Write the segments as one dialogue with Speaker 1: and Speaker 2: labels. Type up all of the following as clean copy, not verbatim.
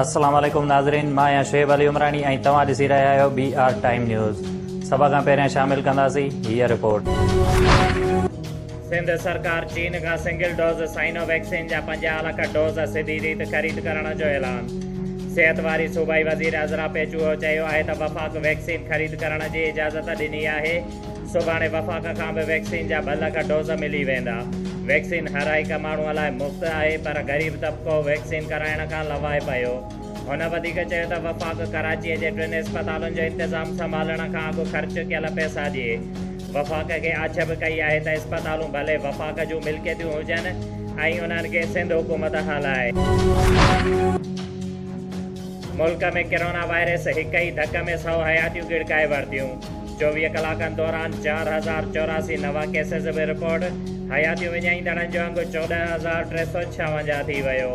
Speaker 1: अस्सलाम वालेकुम नाज़रीन, मां आहियां शुएब अली उमरानी ऐं तव्हां ॾिसी रहिया आहियो BR टाइम न्यूज़। सभ खां पहिरियां शामिल कंदासीं हीअ रिपोर्ट।
Speaker 2: सिंध सरकार चीन खां सिंगल डोज़ साइनो वैक्सीन जा 50 लाख डोज़ सिधी रीत ख़रीद करण जो ऐलान। सिहत वारी सूबाई वज़ीर अज़रा पेचूहो चयो आहे त वफ़ाक़ वैक्सीन ख़रीद करण जी इजाज़त ॾिनी आहे। सुभाणे वफ़ाक़ खां बि वैक्सीन जा 2 लाख डोज़ मिली वेंदा। वैक्सीन हर हिकु माण्हूअ लाइ मुफ़्त आहे, पर ग़रीब तबिको वैक्सीन कराइण खां लवाए पियो। हुन वधीक चयो त वफ़ाक़ कराचीअ जे 3 इस्पतालुनि जो इंतज़ाम संभालण खां अॻु ख़र्च कयल पैसा ॾिए। वफ़ाक़ खे आछब कई आहे त इस्पतालूं भले वफ़ाक़ जूं मिल्कियतूं हुजनि ऐं उन्हनि खे सिंध हुकूमत हलाए। मुल्क में कोरोना वायरस हिक ई धक में 100 हयातियूं गिड़काए वरितियूं। 24 कलाकनि दौरान 4084 नवां केसिस बि रिपोर्ट। हयातियूं विञाईंदड़नि जो अंग 14,356 थी वियो।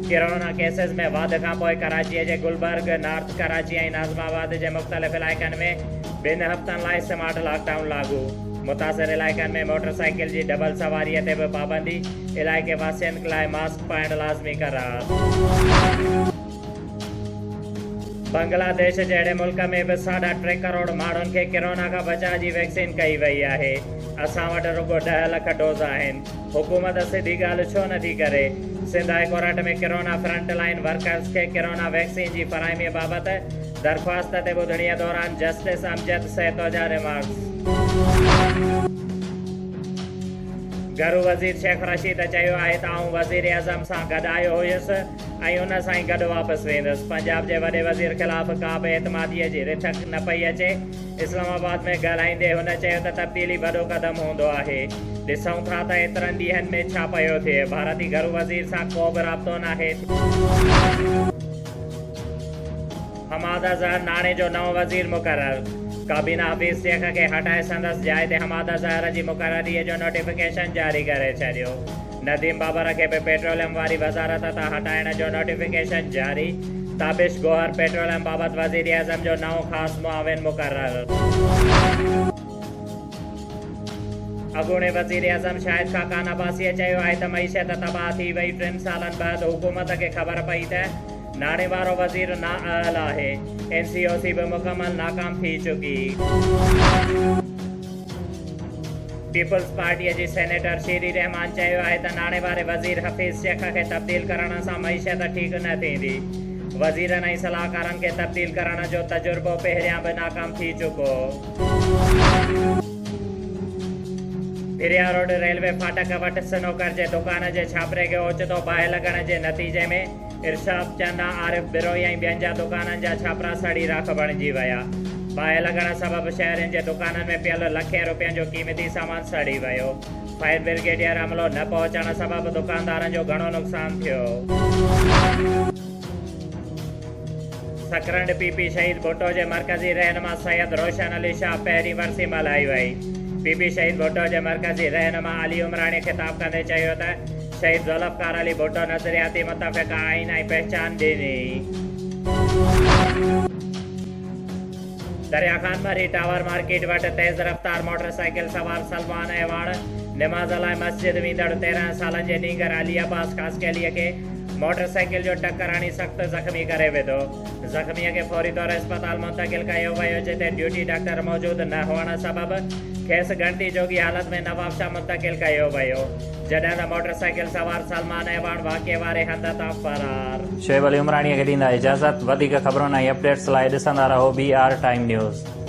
Speaker 2: कोरोना केसिस में वाध खां पोइ कराचीअ जे गुलबर्ग, नॉर्थ कराची ऐं नाज़िमाबाद जे मुख़्तलिफ़ इलाइक़नि में 2 हफ़्तनि लाइ स्मार्ट लॉकडाउन लागू। मुतासिर इलाइक़नि में मोटरसाइकिल जी डबल सवारीअ ते बि पाबंदी। इलाइक़े वासियुनि लाइ मास्क पाइण लाज़मी करार। बांग्लादेश जहिड़े मुल्क में बि 3.5 करोड़ माण्हुनि खे कोरोना खां बचाव जी वैक्सीन कई वई आहे। असां वटि रुगो 10 लाख डोज़ आहिनि। हुकूमत सिधी ॻाल्हि छो नथी करे? सिंध हाई कोर्ट में कोरोना फ्रंट लाइन वर्कर्स खे कोरोना वैक्सीन जी फराहमी बाबति दरख़्वास्त ते ॿुधणीअ दौरान जस्टिस अमजद सहतोजा रिमार्क्स। घरू वज़ीर शेख रशीद चयो आहे त आउं वज़ीर आज़म सां गॾु आयो हुयुसि ऐं उन सां ई गॾु वापसि वेंदुसि। पंजाब जे वॾे वज़ीर ख़िलाफ़ का बि एतमादीअ जी रिथक न पई अचे। इस्लामाबाद में ॻाल्हाईंदे हुन चयो त तब्दीली वॾो क़दम हूंदो आहे। ॾिसूं था त एतिरनि ॾींहंनि में छा पियो थिए। भारती घरू वज़ीर सां को बि राब्तो नाहे। हमाद अज़हर नाणे जो नओं वज़ीर मुक़ररु। काबीना हफ़ीज़ शेख खे हटाए संदसि जाइ ते हमाद अज़हर जी मुक़ररीअ जो नोटिफिकेशन जारी करे छॾियो। नदीम बाबर खे बि पेट्रोलियम वारी वज़ारत तां हटाइण जो नोटिफिकेशन जारी। ताबिश गोहर पेट्रोलियम बाबति वज़ीर आज़म जो नओं ख़ासि मुआविन मुक़ररु। अॻूणे वज़ीर आज़म शाहिद खाकान अब्बासीअ चयो आहे त मईशत तबाह थी वई। 3 सालनि बाद हुकूमत खे ख़बर पई त नाणे वारो वज़ीर नाअहल आहे। NCOC बि मुकमल नाकाम थी चुकी। पीपल्स पार्टीअ जी सेनेटर शीरी रहमान चयो आहे त नाणे वारे वज़ीर हफ़ीज़ शेख खे तब्दील करण सां मईशत ठीक न थींदी। वज़ीरनि ऐं सलाहकारनि खे तब्दील करण जो तजुर्बो पहिरियां बि नाकाम थी चुको। पिरिया रोड रेलवे फाटक वटि स्नूकर जे दुकान जे छापरे खे ओचितो बाहि लॻण जे नतीजे में इरशाद चंदा, आरिफ बिरोई ऐं ॿियनि जा दुकाननि जा छापरा सड़ी राख बणिजी विया। बाहि लॻण सबबि शहरनि जे दुकाननि में पियल लखें रुपयनि जो क़ीमती सामान सड़ी वियो। फायर ब्रिगेडियर अमलो न पहुचण सबबि दुकानदारनि जो घणो नुक़सानु थियो। सकरंड पीपी शहीद भुट्टो जे मरकज़ी रहनुमा सैयद रोशन अली शाह पहिरीं वरसी मल्हाई वई। पीपी शहीद भुट्टो जे मरकज़ी रहनुमा अली उमरानी ख़िताब कंदे चयो त शहीद ज़ुल्फ़कार अली भुट्टो नज़रियाती मुतफ़िक़ आइन ऐं पहचान ॾिनी। दरिया खान मरी टावर मार्केट वटि तेज़ रफ़्तार मोटरसाइकिल सवार सलमान ऐवान निमाज़ लाइ मस्जिद वेंदड़ 13 सालनि जे नीगर अली अब्बास ख़ासकेलीअ खे मोटरसाइकिल जो टक्कर हणी सख़्तु ज़ख़्मी करे विधो। ज़ख़्मीअ खे फौरी तौर इस्पताल मुंतक़िल कयो वियो, जिते ड्यूटी डॉक्टर मौजूदु न हुअण सबबि खेसि गणती जोगी हालत में नवाबशाह मुंतक़िल कयो वियो, जॾहिं त मोटरसाइकिल सवार सलमान ऐवान वाक़िए वारे हंध तां फ़रार।
Speaker 1: शुएब अली उमरानीअ खे ॾींदा इजाज़त। वधीक ख़बरुनि ऐं अपडेट्स लाइ ॾिसंदा रहो BR टाइम न्यूज़।